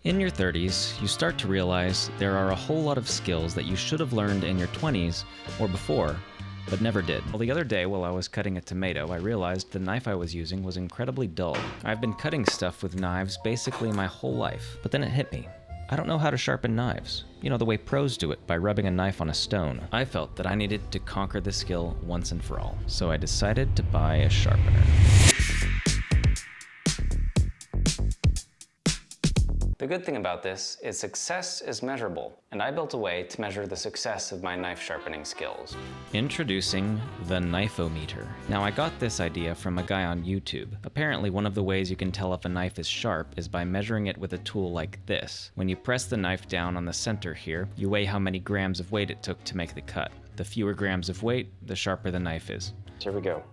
In your 30s, you start to realize there are a whole lot of skills that you should have learned in your 20s or before, but never did. Well, the other day while I was cutting a tomato, I realized the knife I was using was incredibly dull. I've been cutting stuff with knives basically my whole life, but then it hit me. I don't know how to sharpen knives. You know, the way pros do it, by rubbing a knife on a stone. I felt that I needed to conquer this skill once and for all, so I decided to buy a sharpener. The good thing about this is success is measurable, and I built a way to measure the success of my knife sharpening skills. Introducing the Knifometer. Now, I got this idea from a guy on YouTube. Apparently, one of the ways you can tell if a knife is sharp is by measuring it with a tool like this. When you press the knife down on the center here, you weigh how many grams of weight it took to make the cut. The fewer grams of weight, the sharper the knife is. Here we go.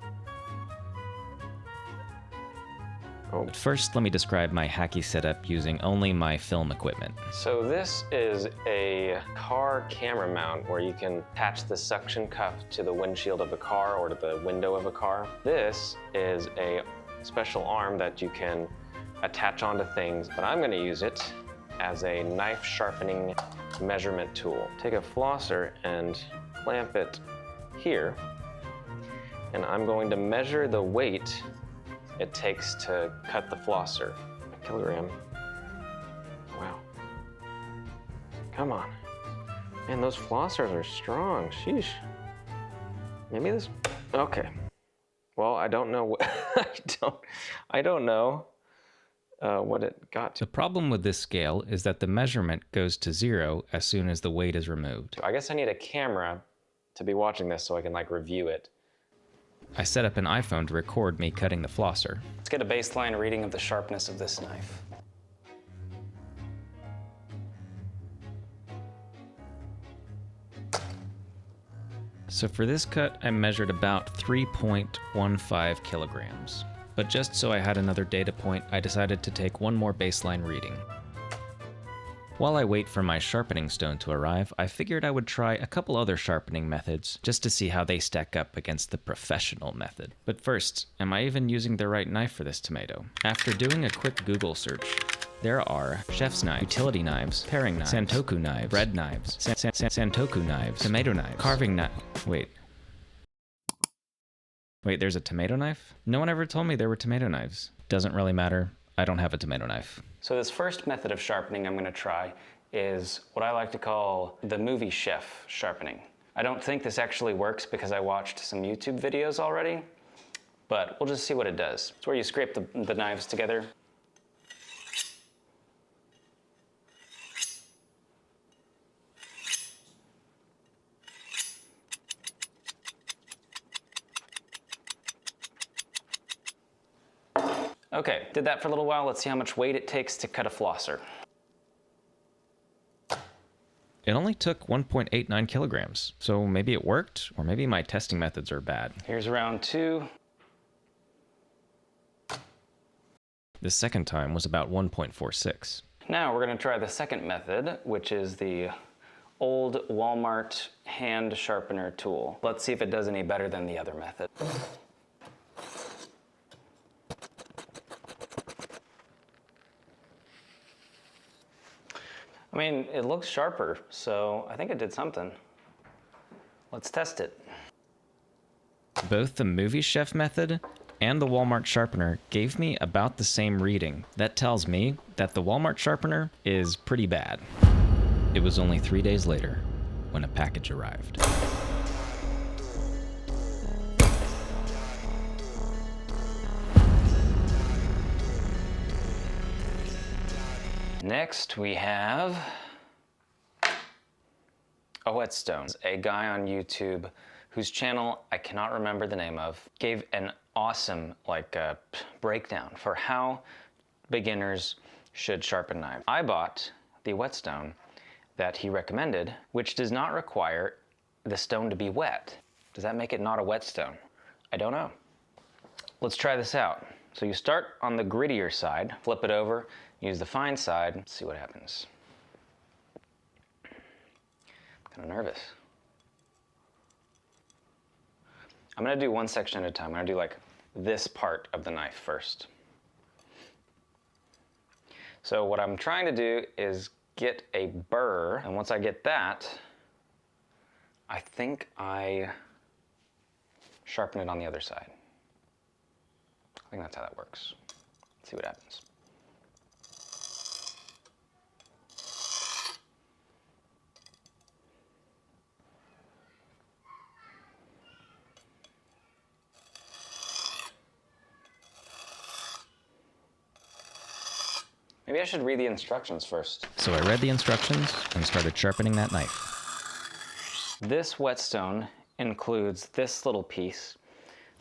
But first, let me describe my hacky setup using only my film equipment. So this is a car camera mount where you can attach the suction cup to the windshield of a car or to the window of a car. This is a special arm that you can attach onto things, but I'm gonna use it as a knife sharpening measurement tool. Take a flosser and clamp it here, and I'm going to measure the weight it takes to cut the flosser. A kilogram. Wow. Come on. Man, those flossers are strong. Sheesh. Maybe this, okay. Well, I don't know what, I don't know what it got to. The problem with this scale is that the measurement goes to 0 as soon as the weight is removed. I guess I need a camera to be watching this so I can like review it. I set up an iPhone to record me cutting the flosser. Let's get a baseline reading of the sharpness of this knife. So for this cut, I measured about 3.15 kilograms. But just so I had another data point, I decided to take one more baseline reading. While I wait for my sharpening stone to arrive, I figured I would try a couple other sharpening methods just to see how they stack up against the professional method. But first, am I even using the right knife for this tomato? After doing a quick Google search, there are chef's knives, utility knives, paring knives, santoku knives, bread knives, santoku knives, tomato knives, carving knife. Wait, there's a tomato knife? No one ever told me there were tomato knives. Doesn't really matter. I don't have a tomato knife. So this first method of sharpening I'm gonna try is what I like to call the movie chef sharpening. I don't think this actually works because I watched some YouTube videos already, but we'll just see what it does. It's where you scrape the knives together. Okay, did that for a little while. Let's see how much weight it takes to cut a flosser. It only took 1.89 kilograms, so maybe it worked, or maybe my testing methods are bad. Here's round 2. The second time was about 1.46. Now we're gonna try the second method, which is the old Walmart hand sharpener tool. Let's see if it does any better than the other method. I mean, it looks sharper, so I think it did something. Let's test it. Both the movie chef method and the Walmart sharpener gave me about the same reading. That tells me that the Walmart sharpener is pretty bad. It was only 3 days later when a package arrived. Next, we have a whetstone. A guy on YouTube whose channel I cannot remember the name of gave an awesome breakdown for how beginners should sharpen knives. I bought the whetstone that he recommended, which does not require the stone to be wet. Does that make it not a whetstone? I don't know. Let's try this out. So you start on the grittier side, flip it over, use the fine side, see what happens. I'm kind of nervous. I'm gonna do one section at a time. I'm gonna do like this part of the knife first. So what I'm trying to do is get a burr, and once I get that, I think I sharpen it on the other side. I think that's how that works. Let's see what happens. Maybe I should read the instructions first. So I read the instructions and started sharpening that knife. This whetstone includes this little piece,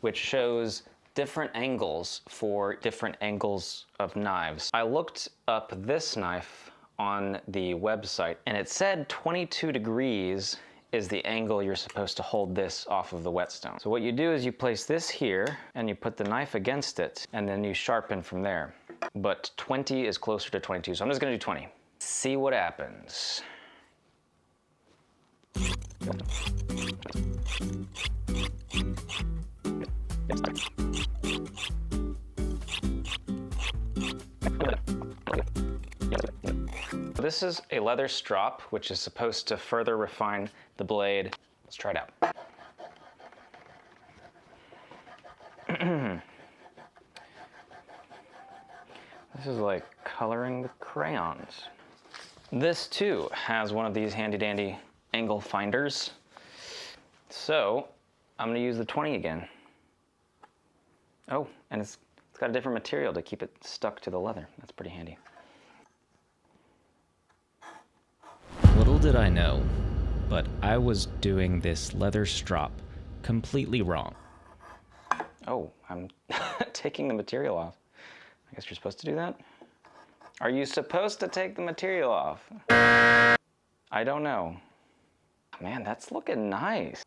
which shows different angles for different angles of knives. I looked up this knife on the website, and it said 22 degrees is the angle you're supposed to hold this off of the whetstone. So what you do is you place this here, and you put the knife against it, and then you sharpen from there. But 20 is closer to 22, so I'm just gonna do 20. See what happens. This is a leather strop, which is supposed to further refine the blade. Let's try it out. This is like coloring with crayons. This too has one of these handy dandy angle finders. So I'm gonna use the 20 again. Oh, and it's got a different material to keep it stuck to the leather. That's pretty handy. Little did I know, but I was doing this leather strop completely wrong. Oh, I'm taking the material off. I guess you're supposed to do that? Are you supposed to take the material off? I don't know. Man, that's looking nice.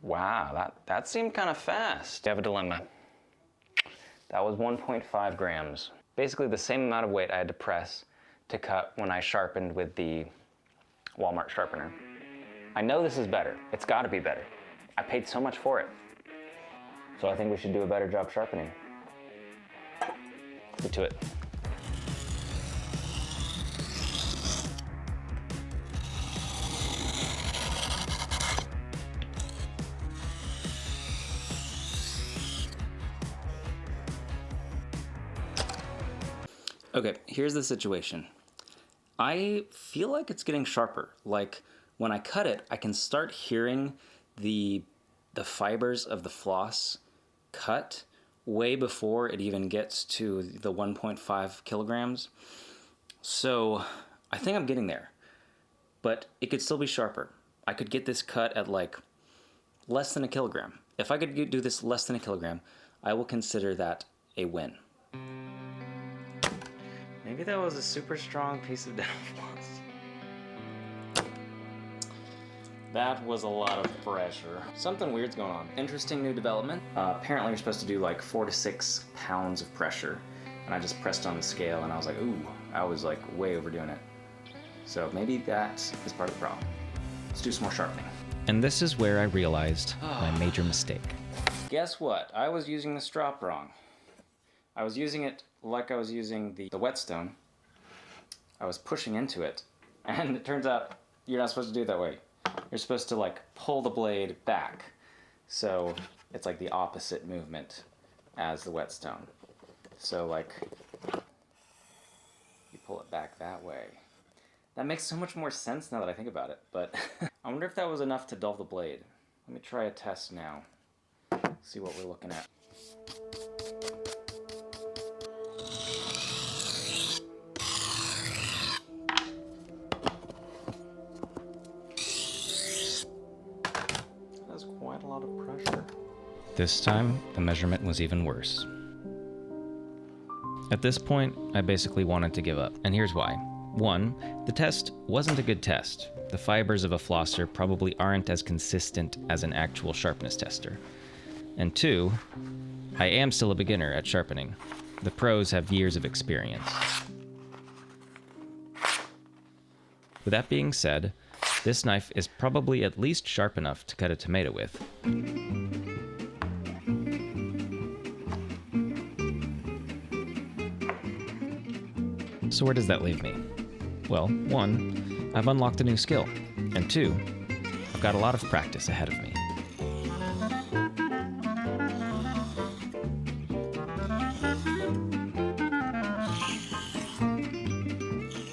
Wow, that seemed kind of fast. I have a dilemma. That was 1.5 grams. Basically the same amount of weight I had to press to cut when I sharpened with the Walmart sharpener. I know this is better. It's gotta be better. I paid so much for it. So I think we should do a better job sharpening. Get to it. Okay, here's the situation. I feel like it's getting sharper. Like when I cut it, I can start hearing the fibers of the floss cut way before it even gets to the 1.5 kilograms. So I think I'm getting there, but it could still be sharper. I could get this cut at like less than a kilogram. If I could do this less than a kilogram, I will consider that a win. Maybe that was a super strong piece of dental floss. That was a lot of pressure. Something weird's going on. Interesting new development. Apparently you're supposed to do like 4 to 6 pounds of pressure. And I just pressed on the scale and I was like, ooh, I was like way overdoing it. So maybe that is part of the problem. Let's do some more sharpening. And this is where I realized my major mistake. Guess what? I was using the strop wrong. I was using it like I was using the whetstone. I was pushing into it, and it turns out you're not supposed to do it that way. You're supposed to like pull the blade back. So it's like the opposite movement as the whetstone. So like, you pull it back that way. That makes so much more sense now that I think about it, but I wonder if that was enough to dull the blade. Let me try a test now. See what we're looking at. That's quite a lot of pressure. This time, the measurement was even worse. At this point, I basically wanted to give up, and here's why. 1, the test wasn't a good test. The fibers of a flosser probably aren't as consistent as an actual sharpness tester. And 2, I am still a beginner at sharpening. The pros have years of experience. With that being said, this knife is probably at least sharp enough to cut a tomato with. So where does that leave me? Well, 1, I've unlocked a new skill, and 2, I've got a lot of practice ahead of me.